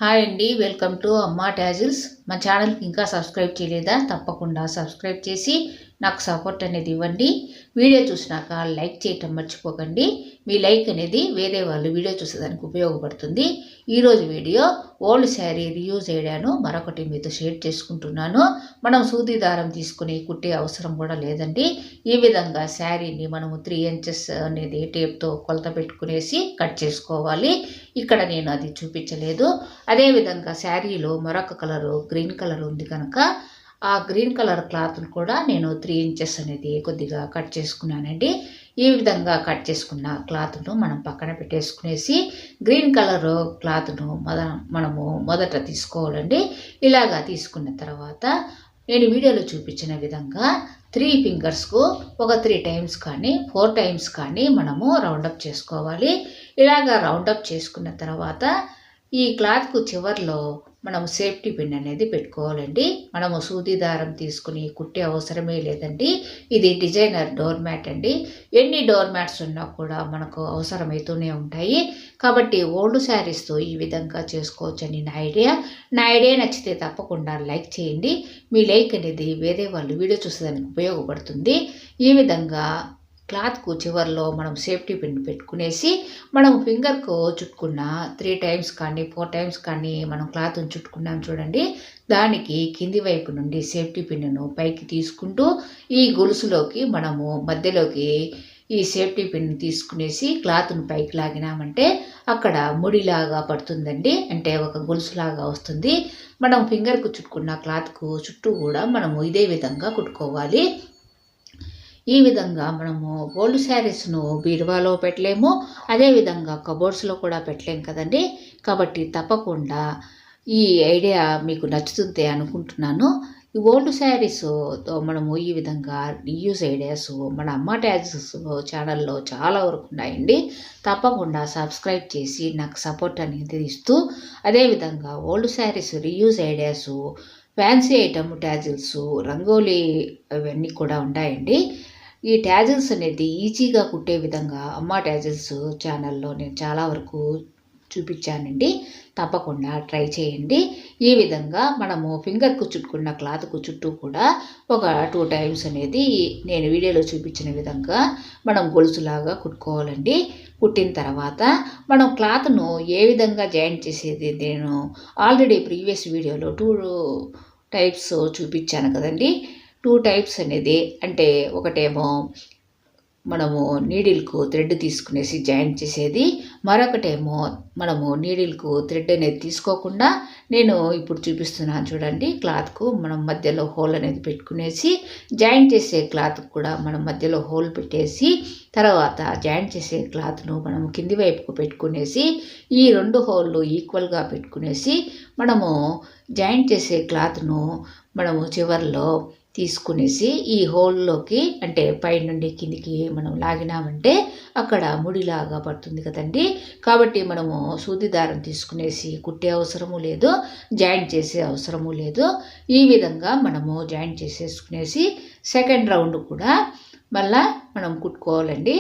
Hi అండి, welcome to అమ్మా tassels. మా ఛానల్కి ఇంకా సబ్స్క్రైబ్ చేయలేదా? తప్పకుండా సబ్స్క్రైబ్ చేసి నాకు సపోర్ట్ అనేది ఇవ్వండి. వీడియో చూసినాక లైక్ చేయటం మర్చిపోకండి. మీ లైక్ అనేది వేరే వాళ్ళు వీడియో చూసేదానికి ఉపయోగపడుతుంది. ఈరోజు వీడియో ఓల్డ్ శారీ రీయూజ్ అయ్యాను మరొకటి మీతో షేర్ చేసుకుంటున్నాను. మనం సూది దారం తీసుకుని కుట్టే అవసరం కూడా లేదండి. ఈ విధంగా శారీని మనము 3 ఇంచెస్ అనేది టేప్తో కొలత పెట్టుకునేసి కట్ చేసుకోవాలి. ఇక్కడ నేను అది చూపించలేదు. అదేవిధంగా శారీలో మరొక కలరు గ్రీన్ కలర్ ఉంది కనుక ఆ గ్రీన్ కలర్ క్లాత్ను కూడా నేను 3 ఇంచెస్ అనేది కొద్దిగా కట్ చేసుకున్నానండి. ఈ విధంగా కట్ చేసుకున్న క్లాత్ను మనం పక్కన పెట్టేసుకునేసి గ్రీన్ కలర్ క్లాత్ను మనము మొదట తీసుకోవాలండి. ఇలాగా తీసుకున్న తర్వాత నేను వీడియోలో చూపించిన విధంగా 3 ఫింగర్స్కు ఒక 3 టైమ్స్ కానీ 4 టైమ్స్ కానీ మనము రౌండప్ చేసుకోవాలి. ఇలాగా రౌండప్ చేసుకున్న తర్వాత ఈ క్లాత్కు చివర్లో మనము సేఫ్టీ పిన్ అనేది పెట్టుకోవాలండి. మనము సూది దారం తీసుకుని కుట్టే అవసరమే లేదండి. ఇది డిజైనర్ డోర్ మ్యాట్ అండి. ఎన్ని డోర్ మ్యాట్స్ ఉన్నా కూడా మనకు అవసరమవుతూనే ఉంటాయి. కాబట్టి ఓల్డ్ శారీస్తో ఈ విధంగా చేసుకోవచ్చని నా ఐడియా నచ్చితే తప్పకుండా లైక్ చేయండి. మీ లైక్ అనేది వేరే వాళ్ళు వీడియో చూసేదానికి ఉపయోగపడుతుంది. ఈ విధంగా క్లాత్కు చివర్లో మనం సేఫ్టీ పిన్ పెట్టుకునేసి మనం ఫింగర్కు చుట్టుకున్న 3 టైమ్స్ కానీ 4 టైమ్స్ కానీ మనం క్లాత్ను చుట్టుకున్నాం చూడండి. దానికి కింది వైపు నుండి సేఫ్టీ పిన్ను పైకి తీసుకుంటూ ఈ గొలుసులోకి మనము మధ్యలోకి ఈ సేఫ్టీ పిన్ తీసుకునేసి క్లాత్ను పైకి లాగినామంటే అక్కడ ముడిలాగా పడుతుందండి. అంటే ఒక గొలుసులాగా వస్తుంది. మనం ఫింగర్కు చుట్టుకున్న క్లాత్కు చుట్టూ కూడా మనము ఇదే విధంగా కుట్టుకోవాలి. ఈ విధంగా మనము ఓల్డ్ శారీస్ను బీరువాలో పెట్టలేము, అదేవిధంగా కబోర్డ్స్లో కూడా పెట్టలేము కదండి. కాబట్టి తప్పకుండా ఈ ఐడియా మీకు నచ్చుతుంది అనుకుంటున్నాను. ఈ ఓల్డ్ శారీస్తో మనము ఈ విధంగా రీయూజ్ ఐడియాస్ మన అమ్మ ట్యాజిల్స్ ఛానల్లో చాలా వరకు ఉన్నాయండి. తప్పకుండా సబ్స్క్రైబ్ చేసి నాకు సపోర్ట్ అనేది ఇస్తూ, అదేవిధంగా old saris reuse ideas, fancy item tassels, rangoli అవన్నీ కూడా ఉన్నాయండి. ఈ ట్యాజిల్స్ అనేది ఈజీగా కుట్టే విధంగా అమ్మ ట్యాజిల్స్ ఛానల్లో నేను చాలా వరకు చూపించానండి. తప్పకుండా ట్రై చేయండి. ఈ విధంగా మనము ఫింగర్కు చుట్టుకున్న క్లాత్కు చుట్టూ కూడా ఒక 2 టైమ్స్ అనేది నేను వీడియోలో చూపించిన విధంగా మనం గొలుసులాగా కుట్టుకోవాలండి. కుట్టిన తర్వాత మనం క్లాత్ను ఏ విధంగా జాయింట్ చేసేది నేను ఆల్రెడీ ప్రీవియస్ వీడియోలో 2 టైప్స్ చూపించాను కదండి. 2 టైప్స్ అనేది అంటే ఒకటేమో మనము నీడిల్కు థ్రెడ్ తీసుకునేసి జాయింట్ చేసేది, మరొకటేమో మనము నీడిల్కు థ్రెడ్ అనేది తీసుకోకుండా నేను ఇప్పుడు చూపిస్తున్నాను చూడండి. క్లాత్కు మనం మధ్యలో హోల్ అనేది పెట్టుకునేసి జాయింట్ చేసే క్లాత్కు కూడా మనం మధ్యలో హోల్ పెట్టేసి తర్వాత జాయింట్ చేసే క్లాత్ను మనము కింది వైపుకు పెట్టుకునేసి ఈ 2 హోళ్ళు ఈక్వల్గా పెట్టుకునేసి మనము జాయింట్ చేసే క్లాత్ను మనము చివర్లో తీసుకునేసి ఈ హోల్లోకి అంటే పై నుండి కిందికి మనం లాగినామంటే అక్కడ ముడిలాగా పడుతుంది కదండి. కాబట్టి మనము సూది దారం తీసుకునేసి కుట్టే అవసరము లేదు, జాయింట్ చేసే అవసరము లేదు. ఈ విధంగా మనము జాయింట్ చేసేసుకునేసి సెకండ్ రౌండ్ కూడా మళ్ళా మనం కుట్టుకోవాలండి.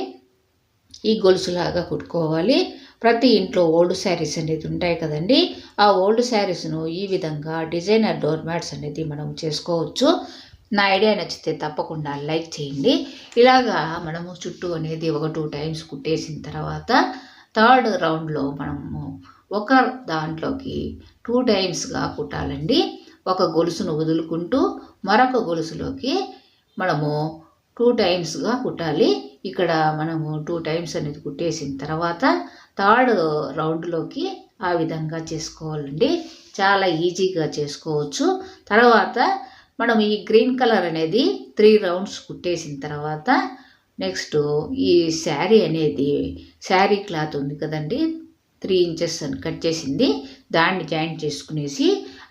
ఈ గొలుసులాగా కుట్టుకోవాలి. ప్రతి ఇంట్లో ఓల్డ్ శారీస్ అనేది ఉంటాయి కదండి. ఆ ఓల్డ్ శారీస్ను ఈ విధంగా డిజైనర్ డోర్ మ్యాట్స్ అనేది మనం చేసుకోవచ్చు. నా ఐడియా నచ్చితే తప్పకుండా లైక్ చేయండి. ఇలాగా మనము చుట్టూ అనేది ఒక 2 టైమ్స్ కుట్టేసిన తర్వాత థర్డ్ రౌండ్లో మనము ఒక దాంట్లోకి 2 టైమ్స్గా కుట్టాలండి. ఒక గొలుసును వదులుకుంటూ మరొక గొలుసులోకి మనము 2 టైమ్స్గా కుట్టాలి. ఇక్కడ మనము 2 టైమ్స్ అనేది కుట్టేసిన తర్వాత థర్డ్ రౌండ్లోకి ఆ విధంగా చేసుకోవాలండి. చాలా ఈజీగా చేసుకోవచ్చు. తర్వాత మనం ఈ గ్రీన్ కలర్ అనేది 3 రౌండ్స్ కుట్టేసిన తర్వాత నెక్స్ట్ ఈ శారీ క్లాత్ ఉంది కదండి, 3 ఇంచెస్ అని కట్ చేసింది, దాన్ని జాయింట్ చేసుకునేసి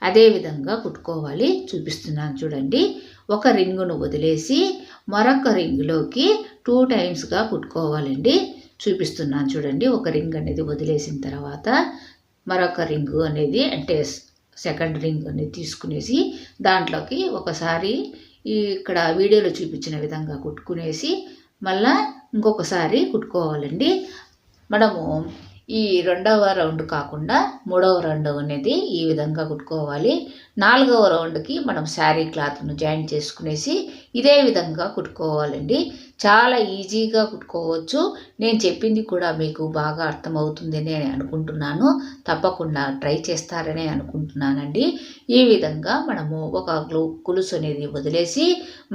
అదే విధంగా కుట్టుకోవాలి. చూపిస్తున్నాను చూడండి. ఒక రింగును వదిలేసి మరొక రింగులోకి 2 టైమ్స్గా కుట్టుకోవాలండి. చూపిస్తున్నాను చూడండి. ఒక రింగ్ అనేది వదిలేసిన తర్వాత మరొక రింగు అనేది అంటే సెకండ్ రింగ్ అనేది తీసుకునేసి దాంట్లోకి ఒకసారి ఇక్కడ వీడియోలో చూపించిన విధంగా కుట్టుకునేసి మళ్ళా ఇంకొకసారి కుట్టుకోవాలండి. మనము ఈ రెండవ రౌండ్ కాకుండా మూడవ రౌండ్ అనేది ఈ విధంగా కుట్టుకోవాలి. నాలుగవ రౌండ్కి మనం శారీ క్లాత్ను జాయిన్ చేసుకునేసి ఇదే విధంగా కుట్టుకోవాలండి. చాలా ఈజీగా కుట్టుకోవచ్చు. నేను చెప్పింది కూడా మీకు బాగా అర్థమవుతుందని అనుకుంటున్నాను. తప్పకుండా ట్రై చేస్తారని అనుకుంటున్నానండి. ఈ విధంగా మనము ఒక గొలుసు అనేది వదిలేసి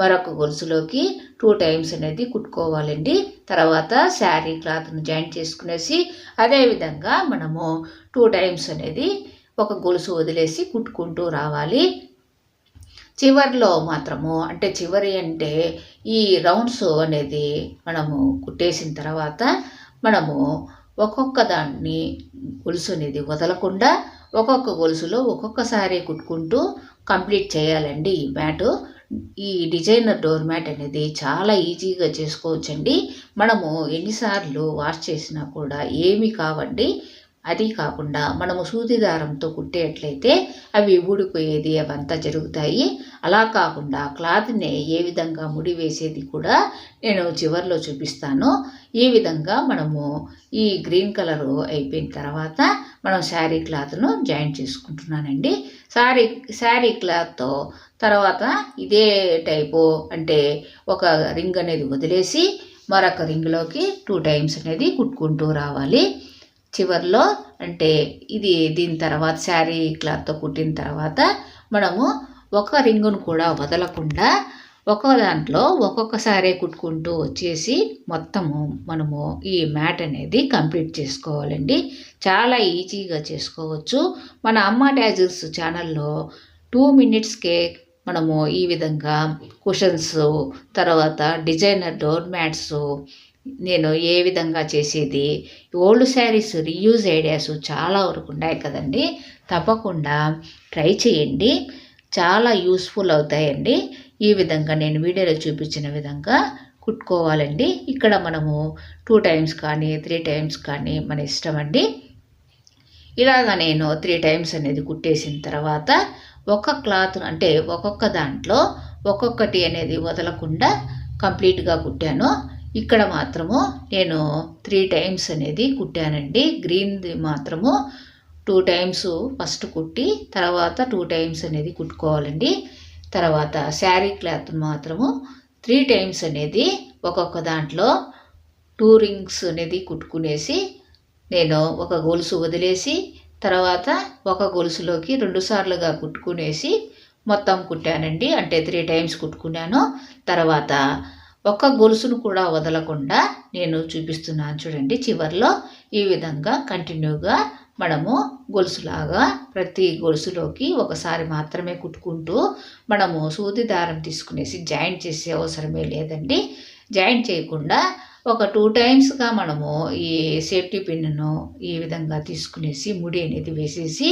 మరొక గొలుసులోకి 2 టైమ్స్ అనేది కుట్టుకోవాలండి. తర్వాత శారీ క్లాత్ను జాయిన్ చేసుకునేసి అదేవిధంగా మనము 2 టైమ్స్ అనేది ఒక గొలుసు వదిలేసి కుట్టుకుంటూ రావాలి. చివరిలో మాత్రము అంటే చివరి అంటే ఈ రౌండ్స్ అనేది మనము కుట్టేసిన తర్వాత మనము ఒక్కొక్క దాన్ని గొలుసు అనేది వదలకుండా ఒక్కొక్క గొలుసులో ఒక్కొక్కసారి కుట్టుకుంటూ కంప్లీట్ చేయాలండి ఈ మ్యాటు. ఈ డిజైనర్ డోర్ మ్యాట్ అనేది చాలా ఈజీగా చేసుకోవచ్చండి. మనము ఎన్నిసార్లు వాష్ చేసినా కూడా ఏమీ కావండి. అది కాకుండా మనము సూది దారంతో కుట్టేట్లయితే అవి ఊడిపోయేది అవంతా జరుగుతాయి. అలా కాకుండా క్లాత్ని ఏ విధంగా ముడి వేసేది కూడా నేను చివరిలో చూపిస్తాను. ఈ విధంగా మనము ఈ గ్రీన్ కలరు అయిపోయిన తర్వాత మనం శారీ క్లాత్ను జాయిన్ చేసుకుంటున్నానండి. శారీ క్లాత్తో తర్వాత ఇదే టైపు అంటే ఒక రింగ్ అనేది వదిలేసి మరొక రింగ్లోకి 2 టైమ్స్ అనేది కుట్టుకుంటూ రావాలి. చివరిలో అంటే దీని తర్వాత శారీ క్లాత్తో కుట్టిన తర్వాత మనము ఒక రింగును కూడా వదలకుండా ఒక దాంట్లో ఒక్కొక్కసారి కుట్టుకుంటూ వచ్చేసి మొత్తము మనము ఈ మ్యాట్ అనేది కంప్లీట్ చేసుకోవాలండి. చాలా ఈజీగా చేసుకోవచ్చు. మన అమ్మ టాజిల్స్ ఛానల్లో 2 మినిట్స్కే మనము ఈ విధంగా కుషన్స్ తర్వాత డిజైనర్ డోర్ మ్యాట్స్ నేను ఏ విధంగా చేసేది ఓల్డ్ శారీస్ రీయూజ్ ఐడియాస్ చాలా వరకు ఉన్నాయి కదండి. తప్పకుండా ట్రై చేయండి. చాలా యూస్ఫుల్ అవుతాయండి. ఈ విధంగా నేను వీడియోలో చూపించిన విధంగా కుట్టుకోవాలండి. ఇక్కడ మనము 2 టైమ్స్ కానీ 3 టైమ్స్ కానీ మన ఇష్టం అండి. ఇలాగ నేను 3 టైమ్స్ అనేది కుట్టేసిన తర్వాత ఒక క్లాత్ అంటే ఒక్కొక్క దాంట్లో ఒక్కొక్కటి అనేది వదలకుండా కంప్లీట్గా కుట్టాను. ఇక్కడ మాత్రము నేను 3 టైమ్స్ అనేది కుట్టానండి. గ్రీన్ది మాత్రము 2 టైమ్స్ ఫస్ట్ కుట్టి తర్వాత 2 టైమ్స్ అనేది కుట్టుకోవాలండి. తర్వాత శారీ క్లాత్ మాత్రము 3 టైమ్స్ అనేది ఒక్కొక్క దాంట్లో 2 రింగ్స్ అనేది కుట్టుకునేసి నేను ఒక గొలుసు వదిలేసి తర్వాత ఒక గొలుసులోకి 2 సార్లుగా కుట్టుకునేసి మొత్తం కుట్టానండి. అంటే 3 టైమ్స్ కుట్టుకున్నాను. తర్వాత ఒక్క గొలుసును కూడా వదలకుండా నేను చూపిస్తున్నాను చూడండి. చివరిలో ఈ విధంగా కంటిన్యూగా మనము గొలుసులాగా ప్రతి గొలుసులోకి ఒకసారి మాత్రమే కుట్టుకుంటూ మనము సూది దారం తీసుకునేసి జాయింట్ చేసే అవసరమే లేదండి. జాయింట్ చేయకుండా ఒక 2 టైమ్స్గా మనము ఈ సేఫ్టీ పిన్ను ఈ విధంగా తీసుకునేసి ముడి అనేది వేసేసి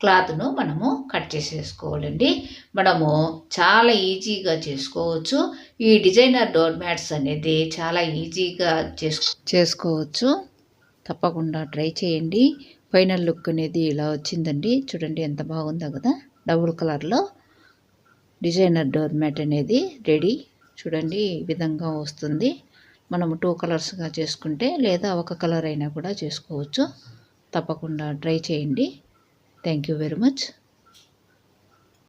క్లాత్ను మనము కట్ చేసేసుకోవాలండి. మనము చాలా ఈజీగా చేసుకోవచ్చు. ఈ డిజైనర్ డోర్ మ్యాట్స్ అనేది చాలా ఈజీగా చేసుకోవచ్చు. తప్పకుండా ట్రై చేయండి. ఫైనల్ లుక్ అనేది ఇలా వచ్చిందండి. చూడండి ఎంత బాగుందో కదా. డబుల్ కలర్లో డిజైనర్ డోర్ మ్యాట్ అనేది రెడీ. చూడండి ఈ విధంగా వస్తుంది. మనము 2 కలర్స్గా చేసుకుంటే లేదా ఒక కలర్ అయినా కూడా చేసుకోవచ్చు. తప్పకుండా ట్రై చేయండి. Thank you very much.